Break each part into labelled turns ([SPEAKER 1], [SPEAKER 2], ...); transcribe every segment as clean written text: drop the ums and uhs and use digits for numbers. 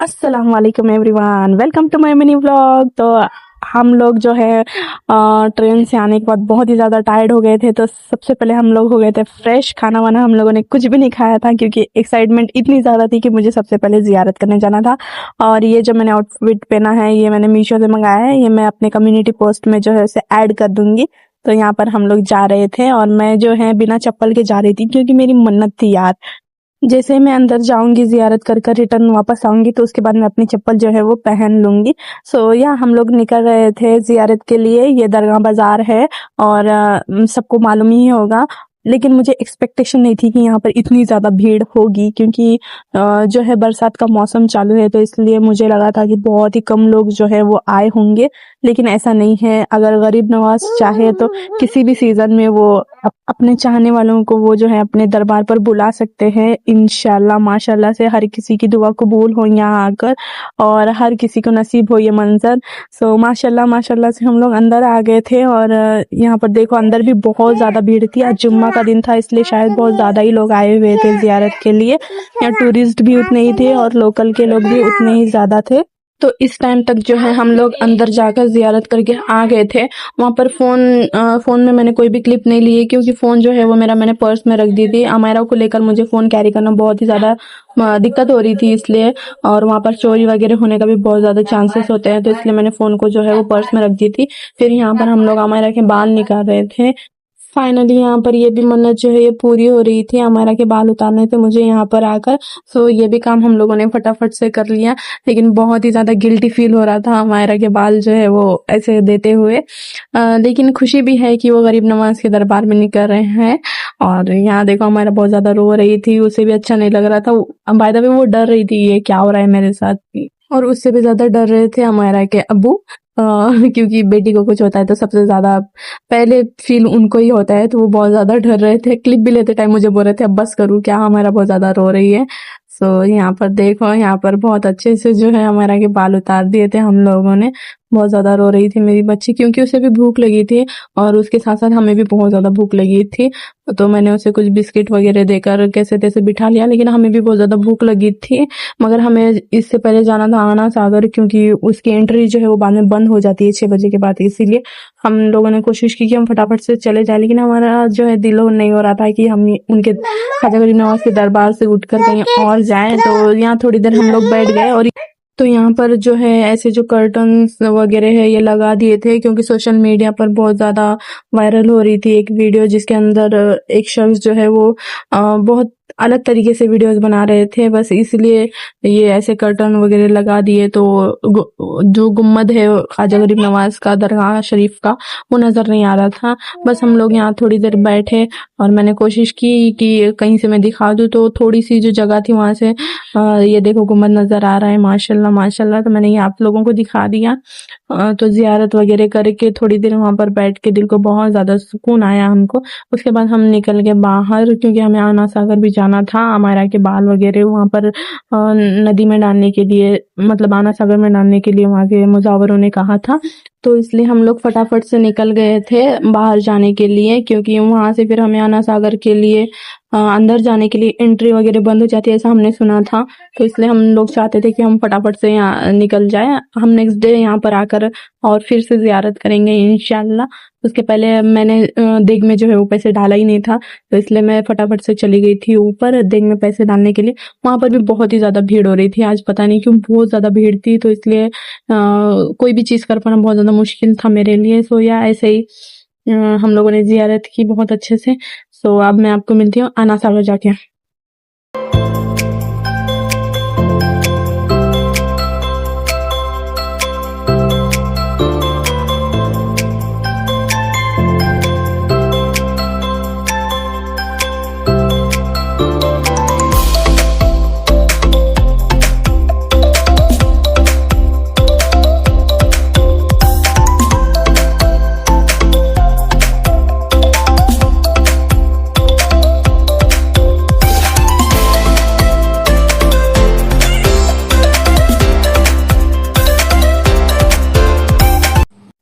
[SPEAKER 1] अस्सलाम वालेकुम everyone, welcome to my mini vlog. तो हम लोग जो है ट्रेन से आने के बाद बहुत ही ज़्यादा टायर्ड हो गए थे। तो सबसे पहले हम लोग हो गए थे फ्रेश। खाना वाना हम लोगों ने कुछ भी नहीं खाया था क्योंकि एक्साइटमेंट इतनी ज़्यादा थी कि मुझे सबसे पहले ज़ियारत करने जाना था। और ये जो मैंने आउटफिट पहना है ये मैंने मीशो से मंगाया है। ये मैं अपने कम्युनिटी पोस्ट में जो है उसे ऐड कर दूंगी। तो यहाँ पर हम लोग जा रहे थे और मैं जो है बिना चप्पल के जा रही थी क्योंकि मेरी मन्नत थी यार। जैसे मैं अंदर जाऊंगी ज़ियारत कर कर रिटर्न वापस आऊंगी तो उसके बाद मैं अपनी चप्पल जो है वो पहन लूंगी। सो या हम लोग निकल रहे थे ज़ियारत के लिए। ये दरगाह बाजार है और सबको मालूम ही होगा। लेकिन मुझे एक्सपेक्टेशन नहीं थी कि यहाँ पर इतनी ज़्यादा भीड़ होगी क्योंकि जो है बरसात का मौसम चालू है तो इसलिए मुझे लगा था कि बहुत ही कम लोग जो है वो आए होंगे। लेकिन ऐसा नहीं है। अगर गरीब नवाज चाहे तो किसी भी सीज़न में वो अपने चाहने वालों को वो जो है अपने दरबार पर बुला सकते हैं। इंशाल्लाह माशाल्लाह से हर किसी की दुआ कबूल हो यहाँ आकर और हर किसी को नसीब हो ये मंजर। सो माशाल्लाह माशाल्लाह से हम लोग अंदर आ गए थे और यहाँ पर देखो अंदर भी बहुत ज़्यादा भीड़ थी। आज जुम्मा का दिन था इसलिए शायद बहुत ज़्यादा ही लोग आए हुए थे ज़ियारत के लिए। यहाँ टूरिस्ट भी उतने ही थे और लोकल के लोग भी उतने ही ज़्यादा थे। तो इस टाइम तक जो है हम लोग अंदर जाकर ज़ियारत करके आ गए थे। वहाँ पर फ़ोन में मैंने कोई भी क्लिप नहीं ली है क्योंकि फ़ोन जो है वो मैंने पर्स में रख दी थी। अमायरा को लेकर मुझे फ़ोन कैरी करना बहुत ही ज़्यादा दिक्कत हो रही थी इसलिए। और वहाँ पर चोरी वगैरह होने का भी बहुत ज़्यादा चांसेस होते हैं तो इसलिए मैंने फ़ोन को जो है वो पर्स में रख दी थी। फिर यहाँ पर हम लोग अमायरा के बाल निकाल रहे थे। फाइनली यहाँ पर ये भी मन्नत जो है ये पूरी हो रही थी। अमायरा के बाल उतारने थे मुझे यहाँ पर आकर। सो ये भी काम हम लोगों ने फटाफट से कर लिया। लेकिन बहुत ही ज़्यादा गिल्टी फील हो रहा था अमायरा के बाल जो है वो ऐसे देते हुए। लेकिन खुशी भी है कि वो गरीब नवाज के दरबार में निकल रहे हैं। और यहाँ देखो अमायरा बहुत ज़्यादा रो रही थी। उसे भी अच्छा नहीं लग रहा था। बाय द वे वो डर रही थी ये क्या हो रहा है मेरे साथ। और उससे भी ज़्यादा डर रहे थे अमायरा के अब्बू। क्योंकि बेटी को कुछ होता है तो सबसे ज़्यादा पहले फील उनको ही होता है तो वो बहुत ज़्यादा डर रहे थे। क्लिप भी लेते टाइम मुझे बोल रहे थे अब बस करूँ क्या, हमारा बहुत ज़्यादा रो रही है। सो यहाँ पर देखो यहाँ पर बहुत अच्छे से जो है हमारा के बाल उतार दिए थे हम लोगों ने। बहुत ज़्यादा रो रही थी मेरी बच्ची क्योंकि उसे भी भूख लगी थी और उसके साथ साथ हमें भी बहुत ज़्यादा भूख लगी थी। तो मैंने उसे कुछ बिस्किट वगैरह देकर कैसे तैसे बिठा लिया। लेकिन हमें भी बहुत ज़्यादा भूख लगी थी मगर हमें इससे पहले जाना था आना सागर क्योंकि उसकी एंट्री जो है वो बाद में बंद हो जाती है 6 बजे के बाद। इसीलिए हम लोगों ने कोशिश की कि हम फटाफट से चले जाए। लेकिन हमारा जो है दिल नहीं हो रहा था कि हम उनके ख्वाजा गरीब नवाज के दरबार से उठकर कहीं और जाएं। तो यहाँ थोड़ी देर हम लोग बैठ गए और तो यहाँ पर जो है ऐसे जो कर्टन्स वगैरह है ये लगा दिए थे क्योंकि सोशल मीडिया पर बहुत ज़्यादा वायरल हो रही थी एक वीडियो जिसके अंदर एक शख्स जो है वो बहुत अलग तरीके से वीडियोस बना रहे थे। बस इसलिए ये ऐसे कर्टन वगैरह लगा दिए तो जो गुम्मद है ख्वाजा गरीब नवाज का दरगाह शरीफ का वो नज़र नहीं आ रहा था। बस हम लोग यहाँ थोड़ी देर बैठे और मैंने कोशिश की कि कहीं से मैं दिखा दूँ। तो थोड़ी सी जो जगह थी वहाँ से ये देखो गुम्बद नज़र आ रहा है माशाल्लाह माशाल्लाह। तो मैंने ये आप लोगों को दिखा दिया। तो ज़ियारत वगैरह करके थोड़ी देर वहाँ पर बैठ के दिल को बहुत ज़्यादा सुकून आया हमको। उसके बाद हम निकल गए बाहर क्योंकि हमें आना सागर भी जाना था। अमायरा के बाल वगैरह वहाँ पर नदी में डालने के लिए मतलब आना सागर में डालने के लिए वहाँ के मुजावरों ने कहा था। तो इसलिए हम लोग फटाफट से निकल गए थे बाहर जाने के लिए क्योंकि वहाँ से फिर हमें आना सागर के लिए अंदर जाने के लिए एंट्री वगैरह बंद हो जाती है ऐसा हमने सुना था। तो इसलिए हम लोग चाहते थे कि हम फटाफट से यहाँ निकल जाए। हम नेक्स्ट डे यहाँ पर आकर और फिर से ज़ियारत करेंगे इंशाल्लाह। उसके पहले मैंने देग में जो है वो पैसे डाला ही नहीं था तो इसलिए मैं फटाफट से चली गई थी ऊपर देग में पैसे डालने के लिए। वहाँ पर भी बहुत ही ज़्यादा भीड़ हो रही थी आज पता नहीं क्यों बहुत ज़्यादा भीड़ थी। तो इसलिए कोई भी चीज़ कर पाना बहुत ज़्यादा मुश्किल था मेरे लिए। सो या ऐसे ही हम लोगों ने ज़ियारत की बहुत अच्छे से। सो अब मैं आपको मिलती हूँ आना सागर जाके।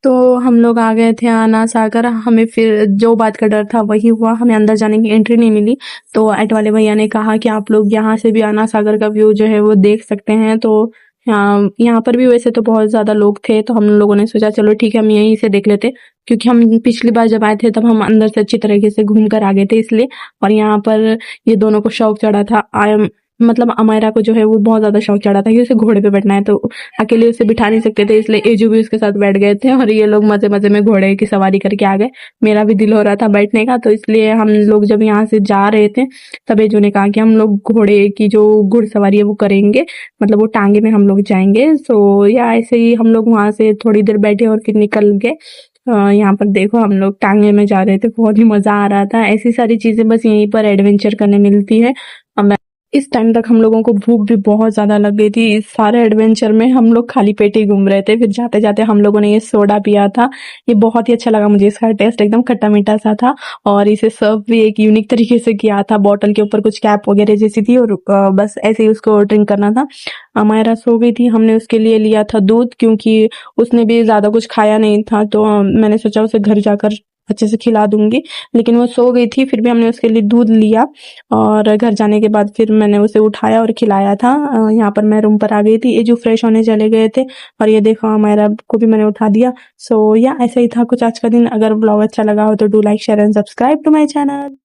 [SPEAKER 1] तो हम लोग आ गए थे आना सागर। हमें फिर जो बात का डर था वही हुआ, हमें अंदर जाने की एंट्री नहीं मिली। तो ऑटो वाले भैया ने कहा कि आप लोग यहाँ से भी आना सागर का व्यू जो है वो देख सकते हैं। तो यहाँ पर भी वैसे तो बहुत ज़्यादा लोग थे, तो हम लोगों ने सोचा चलो ठीक है हम यहीं से देख लेते, क्योंकि हम पिछली बार जब आए थे तब हम अंदर से अच्छी तरीके से घूम कर आ गए थे इसलिए। और यहाँ पर ये दोनों को शौक चढ़ा था, मतलब अमायरा को जो है वो बहुत ज़्यादा शौक चढ़ा था कि उसे घोड़े पे बैठना है, तो अकेले उसे बिठा नहीं सकते थे, इसलिए एजू भी उसके साथ बैठ गए थे और ये लोग मज़े मज़े में घोड़े की सवारी करके आ गए। मेरा भी दिल हो रहा था बैठने का, तो इसलिए हम लोग जब यहाँ से जा रहे थे तब एजू ने कहा कि हम लोग घोड़े की जो घुड़सवारी है वो करेंगे, मतलब वो टांगे में हम लोग जाएंगे। सो या ऐसे ही हम लोग वहाँ से थोड़ी देर बैठे और फिर निकल गए। यहाँ पर देखो हम लोग टांगे में जा रहे थे, बहुत ही मज़ा आ रहा था। ऐसी सारी चीज़ें बस यहीं पर एडवेंचर करने मिलती है। इस टाइम तक हम लोगों को भूख भी बहुत ज़्यादा लग गई थी। इस सारे एडवेंचर में हम लोग खाली पेट ही घूम रहे थे। फिर जाते-जाते हम लोगों ने ये सोडा पिया था। ये बहुत ही अच्छा लगा मुझे, इसका टेस्ट एकदम खट्टा-मीठा सा था और इसे सर्व भी एक यूनिक तरीके से किया था। बॉटल के ऊपर कुछ कैप वगैरह जैसी थी और बस ऐसे ही उसको ड्रिंक करना था। मायरा सो गई थी, हमने उसके लिए लिया था दूध, क्योंकि उसने भी ज़्यादा कुछ खाया नहीं था, तो मैंने सोचा उसे घर जाकर अच्छे से खिला दूँगी। लेकिन वो सो गई थी, फिर भी हमने उसके लिए दूध लिया और घर जाने के बाद फिर मैंने उसे उठाया और खिलाया था। यहाँ पर मैं रूम पर आ गई थी, ये जो फ्रेश होने चले गए थे और ये देखो हमारा को भी मैंने उठा दिया। सो या ऐसा ही था कुछ आज का दिन। अगर ब्लॉग अच्छा लगा हो तो do like share and subscribe to my channel.